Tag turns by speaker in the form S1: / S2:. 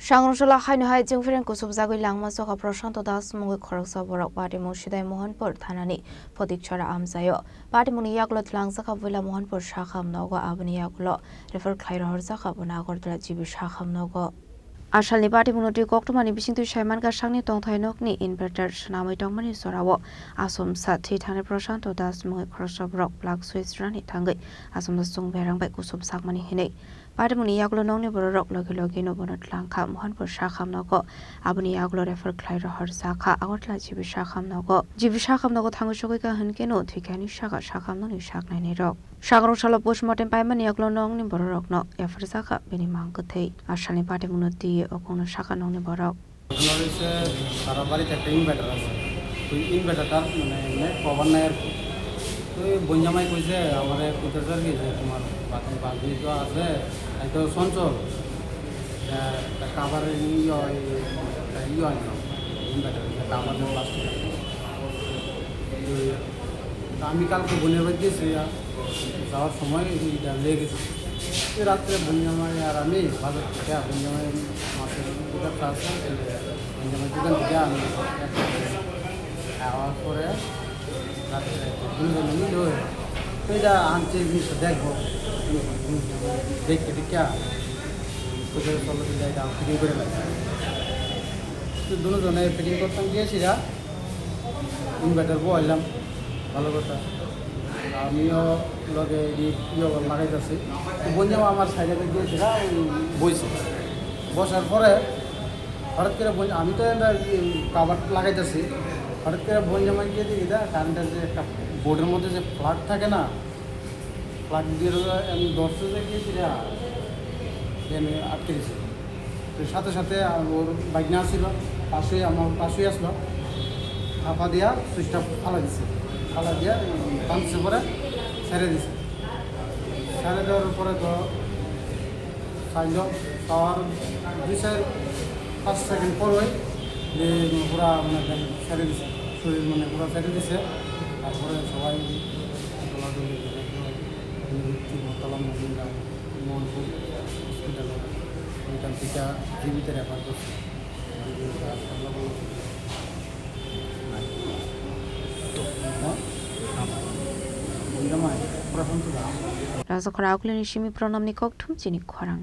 S1: Shangroshala Hainhai Jingferen Kusubzagui Langma Soka Proshanto Das Mungu Koroksa Borok Party Mushidai Mohanpur Thanani Podik Chara Amzayo Party Muni Yaglot Langsaka Villa Mohanpur Shakham Nogo Abani Yaglo Refer Khaira Horzaka Bunagordra Jibi Shakham Nogo Ashalni Party Munoti Koktomani Bishing to Shaman Kashani Tongthainokni Inverter Shanamai Tongmani Sorawo Asum Sat Titane Proshanto Das Mungu Koroksa Borok Black Swiss Rani Tangai Asum the Sung Berang by Kusub Sakmani Hine Party Muni Yaglo Noni Borok Logi no Bonat Lanka Mohanpur Shakham Nogo Abani Yaglo Refer Khaira Horzaka Awatla Jibi Shakham Nogo Jibi Shakham Nogo Tangushogika Hunkeno Tikani Shaka Shakham Noni Shaknani Rock Shagroshala Bushmotin Paiman Yaglo Nong Borok no Efrzaka Beni Mangate Ashalni Party Munoti Okono Shaka Noni Borok
S2: Sarabari Taping better মানে পবন নাই তো বঞ্জামাই কইছে আমারে কুতরজার গেছে তোমার bathroom বাগি তো আছে তো সঞ্চল কাভারে ইয়া বেটার কাভার প্লাস্টিক আমি কালকে বনের বাড়ি গেছি যাওয়ার সময় এটা লেগে গেছে রাত্রে বঞ্জামাই আর আমি ভালো বঞ্জামাই মাছের দোকান আছে বঞ্জামাই দোকান থেকে আমি খাওয়ার পরে রাত্রে দুজন মিলে এটা আনছে জিনিসটা দেখবো দেখতে টিকা কোথায় চলো জায়গা ফিটিং করে লাগে তো দুজনে ফিটিং করতাম গিয়েছিরা ইনভার্টার বললাম ভালো কথা আমিও লগে ইয়ে লাগাইতেছি বঞ্জামা আমার সাইডে গিয়েছিলা বইছে বসার পরে হঠাৎ করে আমি তো কাভার লাগাইতেছি হঠাৎ করে বঞ্জামা গিয়ে দেখি কারেন্টের যে একটা বোর্ডের মধ্যে যে প্লাগ থাকে না প্লাগ দিয়ে আমি দর্শে যে গিয়েছি আমি আটকে দিয়েছি তো সাথে সাথে ওর বাইক না আসছিল পাশেই আমার পাশেই আসলো হাফা দিয়া সুইচটা ফালা দিছে ফালা দিয়া টানছে পরে ছেড়ে দিছে ছেড়ে দেওয়ার পরে তো চাইল পাওয়ার 2-5 সেকেন্ড পর ওই পুরা মানে ছেড়ে দিছে শরীর মানে পুরা ছেড়ে দিছে তারপরে সবাই মতলা মহিলা মোহনপুর হসপিটালে ওইখান থেকে জীবিত রেফার করছে
S1: Razokra Auklen Shimi Pronom Nikok Tum Chinik Korang